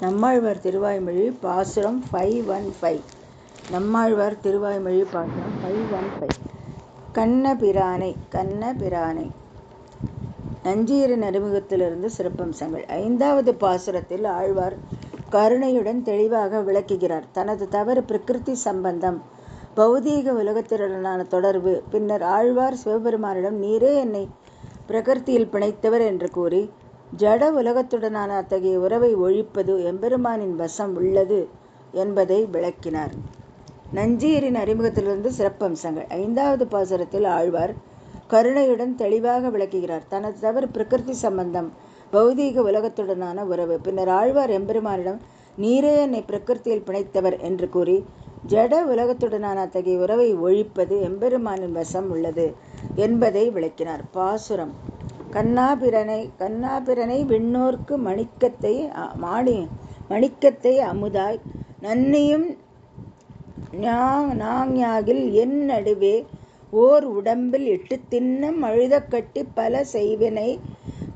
நம்மாழ்வார் திருவாய்மொழி பாசுரம் 515. நம்மாழ்வார் திருவாய்மொழி பாசுரம் 515. கண்ணபிரானை நஞ்சீரின் அறிமுகத்திலிருந்து சிறப்பம்சங்கள். 5வது பாசுரத்தில் ஆழ்வார் கருணையுடன் தெளிவாக விளக்குகிறார். தனது தவறு பிரகிருதி சம்பந்தம், பௌதீக உலகத்தினுடனான தொடர்பு. பின்னர் ஆழ்வார் சிவபெருமானிடம் நீரே என்னை பிரகிருத்தியில் பிணைத்தவர் என்று கூறி ஜட உலகத்துடனான அத்தகைய உறவை ஒழிப்பது எம்பெருமானின் வசம் உள்ளது என்பதை விளக்கினார். நஞ்சீரின் அறிமுகத்திலிருந்து சிறப்பம்சங்கள். 5வது பாசுரத்தில் ஆழ்வார் கருணையுடன் தெளிவாக விளக்குகிறார். தனது தவறு பிரகிருதி சம்பந்தம், பௌதீக உலகத்துடனான உறவு. பின்னர் ஆழ்வார் எம்பெருமானிடம் நீரே என்னை பிரகிருத்தியில் பிணைத்தவர் என்று கூறி ஜட உலகத்துடனான அத்தகைய உறவை ஒழிப்பது எம்பெருமானின் வசம் உள்ளது என்பதை விளக்கினார். பாசுரம். கண்ணாபிரனை விண்ணோர்க்கு மணிக்கத்தை அமுதாய் நன்னியும் நாங்யாகில் என் நடுவே ஓர் உடம்பில் இட்டு தின்னம் அழுதக் கட்டி பல செய்வினை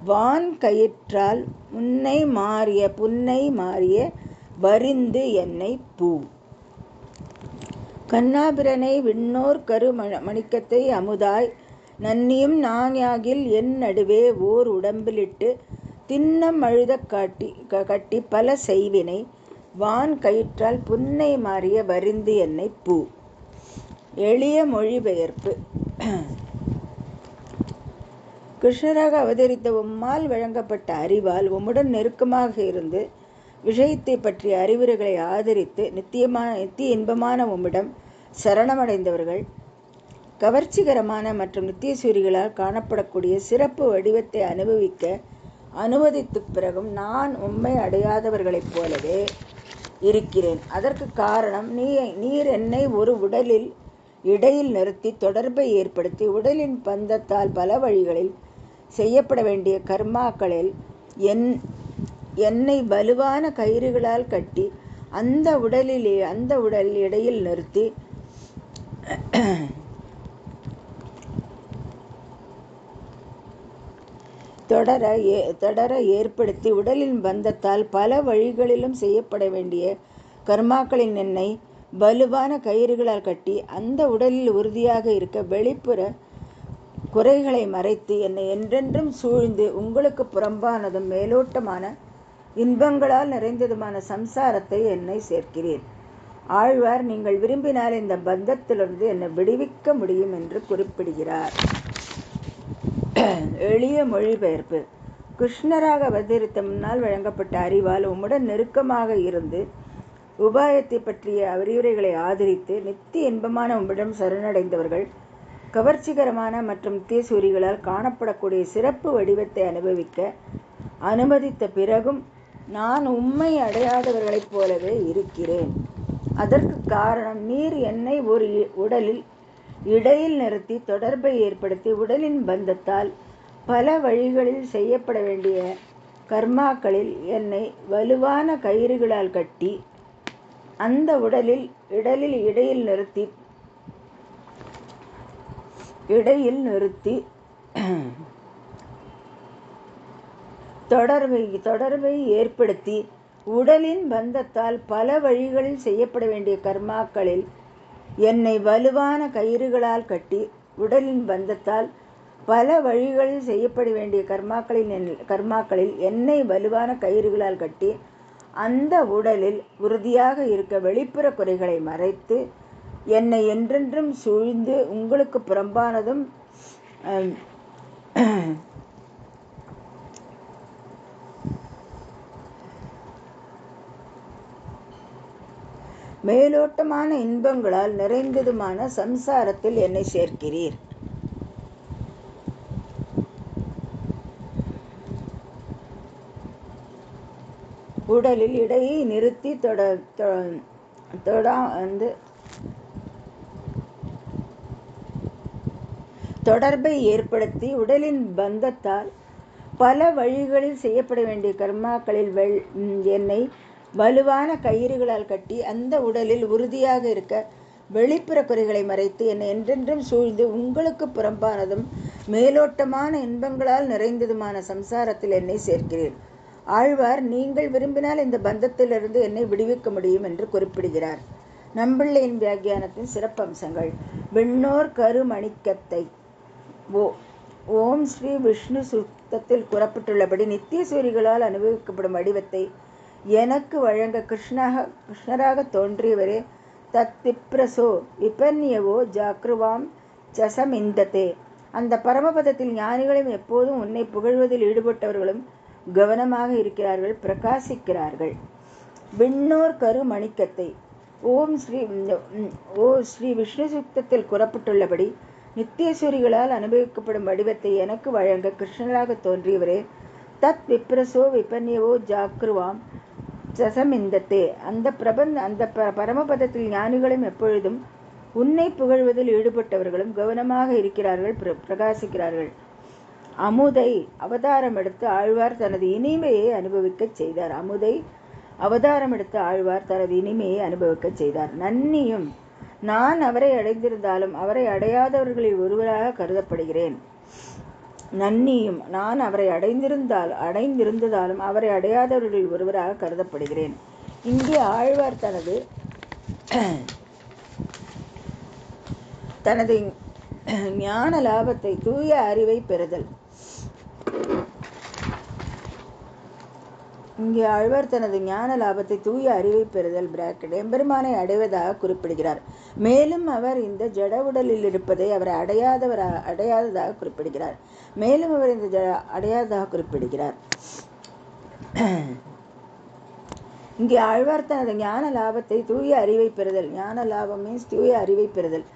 வான் கயிற்றால் புன்னை மாறிய வரிந்து என்னை பூ. கண்ணாபிரனை விண்ணோர் கரு மணிக்கத்தை அமுதாய் நன்னியும் நாங்யாகில் என் நடுவே ஓர் உடம்பிலிட்டு தின்னம் அழுதக் கட்டி பல செய்வினை வான் கயிற்றால் புன்னை மாறிய வரிந்து என்னை பூ. எளிய மொழிபெயர்ப்பு. கிருஷ்ணராக அவதரித்த உம்மால் வழங்கப்பட்ட அறிவால் உம்முடன் நெருக்கமாக இருந்து விஷயத்தை பற்றிய அறிவுரைகளை ஆதரித்து நித்திய இன்பமான உம்மிடம் சரணமடைந்தவர்கள் கவர்ச்சிகரமான மற்றும் நித்திய சூரிகளால் காணப்படக்கூடிய சிறப்பு வடிவத்தை அனுபவிக்க அனுமதித்த பிறகும் நான் உம்மை அடையாதவர்களைப் போலவே இருக்கிறேன். அதற்கு காரணம் நீர் என்னை ஒரு உடலில் இடையில் நிறுத்தி தொடர்பை ஏற்படுத்தி உடலின் பந்தத்தால் பல வழிகளில் செய்யப்பட வேண்டிய கர்மாக்களில் என்னை வலுவான கயிறுகளால் கட்டி அந்த உடல் இடையில் நிறுத்தி தொடர ஏற்படுத்தி உடலின் பந்தத்தால் பல வழிகளிலும் செய்யப்பட வேண்டிய கர்மாக்களின் என்னை வலுவான கயிறுகளால் கட்டி அந்த உடலில் உறுதியாக இருக்க வெளிப்புற குறைகளை மறைத்து என்னை என்றென்றும் சூழ்ந்து உங்களுக்கு புறம்பானதும் மேலோட்டமான இன்பங்களால் நிறைந்ததுமான சம்சாரத்தை என்னை சேர்க்கிறேன். ஆழ்வார் நீங்கள் விரும்பினால் இந்த பந்தத்திலிருந்து என்னை விடுவிக்க முடியும் என்று குறிப்பிடுகிறார். எளிய மொழிபெயர்ப்பு. கிருஷ்ணராக அவதரித்த முன்னால் வழங்கப்பட்ட அறிவால் உம்முடன் நெருக்கமாக இருந்து உபாயத்தை பற்றிய அறிவுரைகளை ஆதரித்து நித்திய இன்பமான உம்மிடம் சரணடைந்தவர்கள் கவர்ச்சிகரமான மற்றும் நித்திய சூரிகளால் காணப்படக்கூடிய சிறப்பு வடிவத்தை அனுபவிக்க அனுமதித்த பிறகும் நான் உம்மை அடையாதவர்களைப் போலவே இருக்கிறேன். அதற்கு காரணம் நீர் என்னை ஒரு உடலில் இடையில் நிறுத்தி தொடர்பை ஏற்படுத்தி உடலின் பந்தத்தால் பல வழிகளில் செய்யப்பட வேண்டிய கர்மாக்களில் என்னை வலுவான கயிறுகளால் கட்டி அந்த இடையில் நிறுத்தி தொடர்பை ஏற்படுத்தி உடலின் பந்தத்தால் பல வழிகளில் செய்யப்பட வேண்டிய கர்மாக்களில் என்னை வலுவான கயிறுகளால் கட்டி உடலின் பந்தத்தால் பல வழிகளில் செய்யப்பட வேண்டிய கர்மாக்களில் என்னை வலுவான கயிறுகளால் கட்டி அந்த உடலில் உறுதியாக இருக்க வெளிப்புற குறைகளை மறைத்து என்னை என்றென்றும் சூழ்ந்து உங்களுக்கு புறம்பானதும் மேலோட்டமான இன்பங்களால் நிறைந்ததுமான சம்சாரத்தில் என்னை சேர்க்கிறீர். உடலில் இடையை நிறுத்தி தொடர்பை ஏற்படுத்தி உடலின் பந்தத்தால் பல வழிகளில் செய்யப்பட வேண்டிய கர்மாக்களில் என்னை வலுவான கயிறுகளால் கட்டி அந்த உடலில் உறுதியாக இருக்க வெளிப்புற குறைகளை மறைத்து என்னை என்றென்றும் சூழ்ந்து உங்களுக்கு புறம்பானதும் மேலோட்டமான இன்பங்களால் நிறைந்ததுமான சம்சாரத்தில் என்னை சேர்க்கிறேன். ஆழ்வார் நீங்கள் விரும்பினால் இந்த பந்தத்திலிருந்து என்னை விடுவிக்க முடியும் என்று குறிப்பிடுகிறார். நம்பிள்ளையின் வியாக்கியானத்தின் சிறப்பம்சங்கள். விண்ணோர் கருமணிக்கத்தை ஓம் ஸ்ரீ விஷ்ணு சுத்தத்தில் கூறப்பட்டுள்ளபடி நித்திய சூரிகளால் அனுபவிக்கப்படும் வடிவத்தை எனக்கு வழங்க கிருஷ்ணராக தோன்றியவரே தத்திப்ரசோ விபன்யவோ ஜாக்ருவாம் சசமிந்ததே. அந்த பரமபதத்தில் ஞானிகளும் எப்போதும் உன்னை புகழ்வதில் ஈடுபட்டவர்களும் கவனமாக இருக்கிறார்கள், பிரகாசிக்கிறார்கள். விண்ணோர் கருமணிக்கத்தை ஸ்ரீ விஷ்ணு சுத்தத்தில் கூறப்பட்டுள்ளபடி நித்திய சூரிகளால் அனுபவிக்கப்படும் வடிவத்தை எனக்கு வழங்க கிருஷ்ணராக தோன்றியவரே தத் விப்ரசோ விபன்யவோ ஜாக்ருவாம் சசமிந்தத்தே. அந்த பரமபதத்தில் ஞானிகளும் எப்பொழுதும் உன்னை புகழ்வதில் ஈடுபட்டவர்களும் கவனமாக இருக்கிறார்கள், பிரகாசிக்கிறார்கள். அமுதை அவதாரம் எடுத்து ஆழ்வார் தனது இனிமையை அனுபவிக்கச் செய்தார். அமுதை அவதாரம் எடுத்து ஆழ்வார் தனது இனிமையை அனுபவிக்கச் செய்தார். நன்னியும் நான் அவரை அடைந்திருந்தாலும் அவரை அடையாதவர்களில் ஒருவராக கருதப்படுகிறேன். நன்னியும் நான் அவரை அடைந்திருந்ததாலும் அவரை அடையாதவர்களில் ஒருவராக கருதப்படுகிறேன். இங்கே ஆழ்வார் தனது ஞான லாபத்தை தூய அறிவை பெறுதல் எம்பெருமானை அடைவதாக குறிப்பிடுகிறார். மேலும் அவர் இந்த ஜட உடலில் இருப்பதை அவரை அடையாததாக குறிப்பிடுகிறார். இங்கே ஆழ்வார் தனது ஞான லாபத்தை தூய அறிவை பெறுதல், ஞான லாபம் மீன்ஸ் தூய அறிவை பெறுதல்,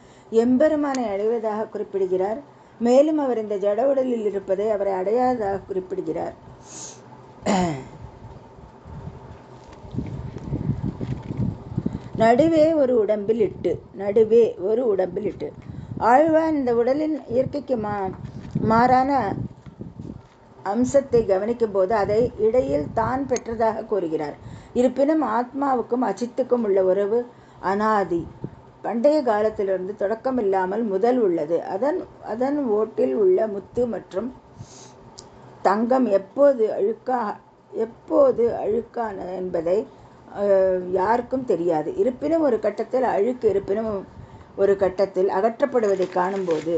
எம்பெருமானை அடைவதாக குறிப்பிடுகிறார். மேலும் அவர் இந்த ஜட உடலில் இருப்பதை அவரை அடையாததாக குறிப்பிடுகிறார். நடுவே ஒரு உடம்பில் இட்டு ஆழ்வார் இந்த உடலின் இயற்கைக்கு மாறான அம்சத்தை கவனிக்கும் போது அதை இடையில் தான் பெற்றதாக கூறுகிறார். இருப்பினும் ஆத்மாவுக்கும் அச்சித்துக்கும் உள்ள உறவு அனாதி, பண்டைய காலத்திலிருந்து தொடக்கமில்லாமல் முதல் உள்ளது. அதன் ஓட்டில் உள்ள முத்து மற்றும் தங்கம் எப்போது அழுக்கான என்பதை யாருக்கும் தெரியாது. இருப்பினும் ஒரு கட்டத்தில் அகற்றப்படுவதை காணும்போது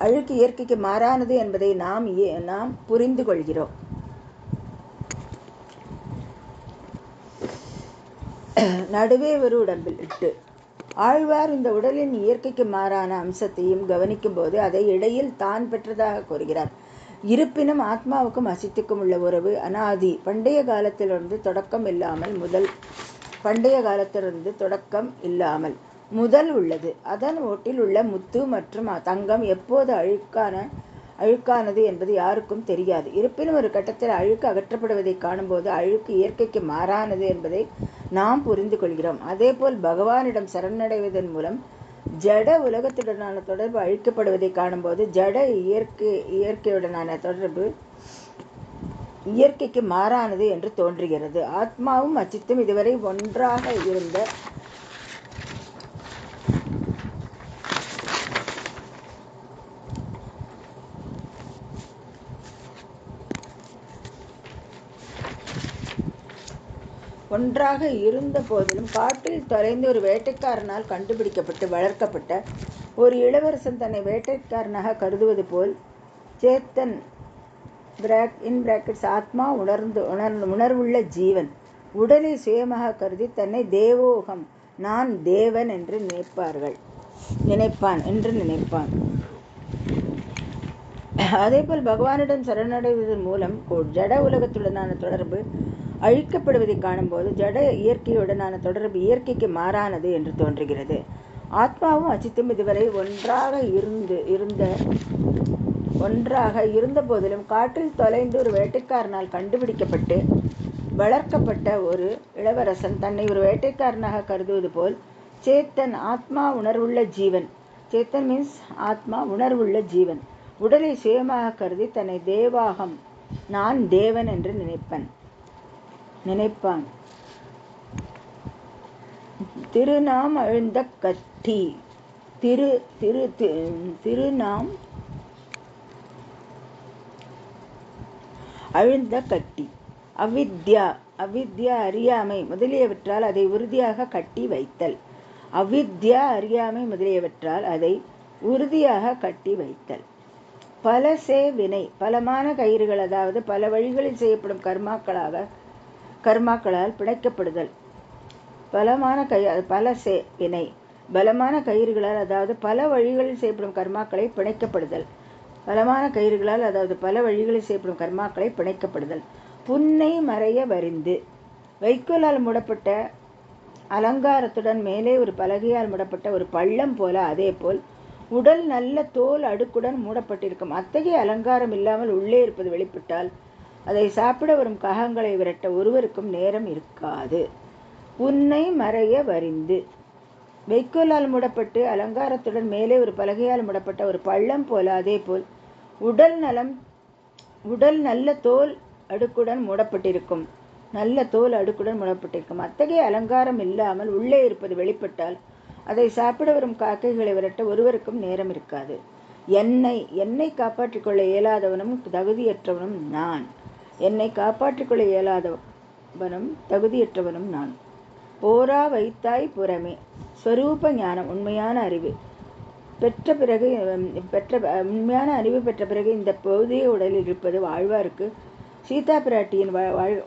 அழுக்கு இயற்கைக்கு மாறானது என்பதை நாம் புரிந்து கொள்கிறோம். நடுவே ஒரு உடம்பில் இட்டு ஆழ்வார் இந்த உடலின் இயற்கைக்கு மாறான அம்சத்தையும் கவனிக்கும் போது அதை இடையில் தான் பெற்றதாக கூறுகிறார். இருப்பினும் ஆத்மாவுக்கும் அசித்துக்கும் உள்ள உறவு அனாதி, பண்டைய காலத்திலிருந்து தொடக்கம் இல்லாமல் முதல் உள்ளது. அதன் ஓட்டில் உள்ள முத்து மற்றும் தங்கம் எப்போது அழுக்கானது என்பது யாருக்கும் தெரியாது. இருப்பினும் ஒரு கட்டத்தில் அழுக்கு அகற்றப்படுவதை காணும்போது அழுக்கு இயற்கைக்கு மாறானது என்பதை நாம் புரிந்து கொள்கிறோம். அதேபோல் பகவானிடம் சரணடைவதன் மூலம் ஜட உலகத்துடனான தொடர்பு அழிக்கப்படுவதை காணும்போது ஜட இயற்கையுடனான தொடர்பு இயற்கைக்கு மாறானது என்று தோன்றுகிறது. ஆத்மாவும் அச்சித்தும் இதுவரை ஒன்றாக இருந்த போதிலும் காட்டில் தொலைந்து ஒரு வேட்டைக்காரனால் கண்டுபிடிக்கப்பட்டு வளர்க்கப்பட்ட ஒரு இளவரசன் தன்னை வேட்டைக்காரனாக கருதுவது போல் சேத்தன் ஆத்மா உணர்வுள்ள ஜீவன் உடலை சுயமாக கருதி தன்னை தேவோகம், நான் தேவன் என்று நினைப்பான். அதேபோல் பகவானிடம் சரணடைவதன் மூலம் ஜட உலகத்துடனான தொடர்பு அழிக்கப்படுவதை காணும்போது ஜட இயற்கையுடனான தொடர்பு இயற்கைக்கு மாறானது என்று தோன்றுகிறது. ஆத்மாவும் அச்சித்தும் இதுவரை ஒன்றாக இருந்த போதிலும் காற்றில் தொலைந்து ஒரு வேட்டைக்காரனால் கண்டுபிடிக்கப்பட்டு வளர்க்கப்பட்ட ஒரு இளவரசன் தன்னை ஒரு வேட்டைக்காரனாக கருதுவது போல் சேத்தன் ஆத்மா உணர்வுள்ள ஜீவன், சேத்தன் மீன்ஸ் ஆத்மா உணர்வுள்ள ஜீவன் உடலை சுயமாக கருதி தன்னை தேவாகம், நான் தேவன் என்று நினைப்பான். திருநாம் அழுந்த கட்டி திருநாம் அழுந்த கட்டி. அவித்யா அவித்யா அறியாமை முதலியவற்றால் அதை உறுதியாக கட்டி வைத்தல். அவித்யா அறியாமை முதலியவற்றால் அதை உறுதியாக கட்டி வைத்தல். பலசே வினை பலமான கயிறுகள், அதாவது பல வழிகளில் செய்யப்படும் கர்மாக்களால் பிணைக்கப்படுதல். பலசே வினை பலமான கயிறுகளால், அதாவது பல வழிகளில் செய்யப்படும் கர்மாக்களை பிணைக்கப்படுதல். பலமான கயிறுகளால், அதாவது பல வழிகளில் செய்யப்படும் கர்மாக்களை பிணைக்கப்படுதல். புன்னை மறைய வரிந்து வைக்கோலால் மூடப்பட்ட அலங்காரத்துடன் மேலே ஒரு பலகையால் மூடப்பட்ட ஒரு பள்ளம் போல, அதே போல் உடல் நல்ல தோல் அடுக்குடன் மூடப்பட்டிருக்கும். அத்தகைய அலங்காரம் இல்லாமல் உள்ளே இருப்பது வெளிப்பட்டால் அதை சாப்பிட வரும் காகங்களை விரட்ட ஒருவருக்கும் நேரம் இருக்காது. புன்னை மறைய வரிந்து வைக்கோலால் மூடப்பட்டு அலங்காரத்துடன் மேலே ஒரு பலகையால் மூடப்பட்ட ஒரு பள்ளம் போல, அதே போல் உடல் நல்ல தோல் அடுக்குடன் மூடப்பட்டிருக்கும். அத்தகைய அலங்காரம் இல்லாமல் உள்ளே இருப்பது வெளிப்பட்டால் அதை சாப்பிட வரும் காக்கைகளை விரட்ட ஒருவருக்கும் நேரம் இருக்காது. என்னை காப்பாற்றிக் கொள்ள இயலாதவனும் தகுதியற்றவனும் நான். போரா வைத்தாய் புறமே ஸ்வரூப ஞானம் உண்மையான அறிவு பெற்ற பிறகு இந்த பௌதிக உடலில் இருப்பது ஆழ்வாருக்கு சீதா பிராட்டியின்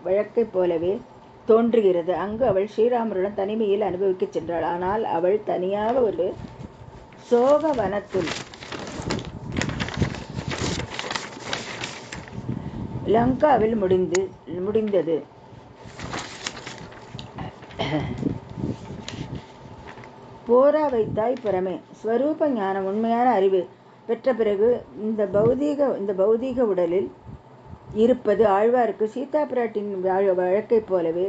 வழக்கை போலவே தோன்றுகிறது. அங்கு அவள் ஸ்ரீராமருடன் தனிமையில் அனுபவிக்கச் சென்றாள். ஆனால் அவள் தனியாக ஒரு சோக வனத்தில் லங்காவில் முடிந்தது. போரா வைத்தாய் புறமே ஸ்வரூப ஞானம் உண்மையான அறிவு பெற்ற பிறகு இந்த பௌதீக உடலில் இருப்பது ஆழ்வாருக்கு சீதா பிராட்டின் வழக்கை போலவே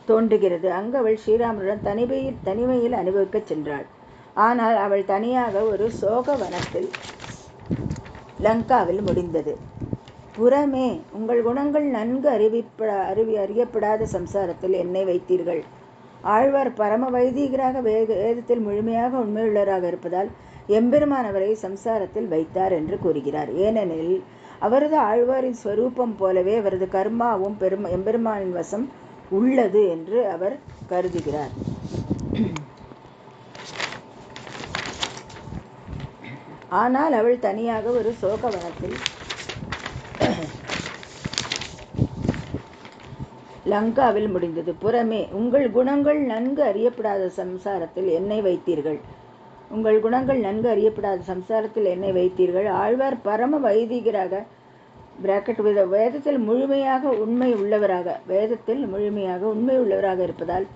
தோன்றுகிறது. அங்கு அவள் ஸ்ரீராமருடன் தனிமையில் அனுபவிக்கச் சென்றாள். ஆனால் அவள் தனியாக ஒரு சோக வனத்தில் லங்காவில் முடிந்தது. புறமே உங்கள் குணங்கள் நன்கு அறியப்படாத சம்சாரத்தில் என்னை வைத்தீர்கள். ஆழ்வார் பரம வைதீகராக வேதத்தில் முழுமையாக உண்மையுள்ளவராக இருப்பதால் எம்பெருமான் அவரை சம்சாரத்தில் வைத்தார் என்று கூறுகிறார். ஏனெனில் அவரது ஆழ்வாரின் ஸ்வரூபம் போலவே அவரது கர்மாவும் எம்பெருமானின் வசம் உள்ளது என்று அவர் கருதுகிறார். ஆனால் அவள் தனியாக ஒரு சோகவனத்தில் லங்காவில் முடிந்தது. புறமே உங்கள் குணங்கள் நன்கு அறியப்படாத சம்சாரத்தில் என்னை வைத்தீர்கள். ஆழ்வார் பரம வைதீகராக வேதத்தில் முழுமையாக உண்மை உள்ளவராக இருப்பதால்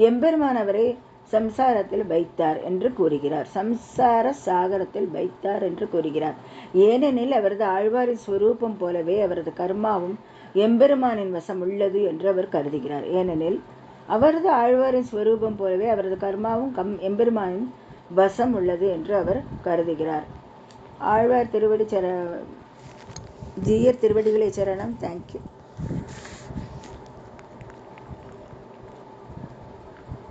எம்பெருமான் அவரை சம்சாரத்தில் வைத்தார் என்று கூறுகிறார். சம்சார சாகரத்தில் வைத்தார் என்று கூறுகிறார். ஏனெனில் அவரது ஆழ்வாரின் ஸ்வரூபம் போலவே அவரது கர்மாவும் எம்பெருமானின் வசம் உள்ளது என்று அவர் கருதுகிறார். ஏனெனில் அவரது ஆழ்வாரின் ஸ்வரூபம் போலவே அவரது கர்மாவும் எம்பெருமானின் வசம் உள்ளது என்று அவர் கருதுகிறார். ஆழ்வார் திருவடிகளே சரணம். தேங்க்யூ.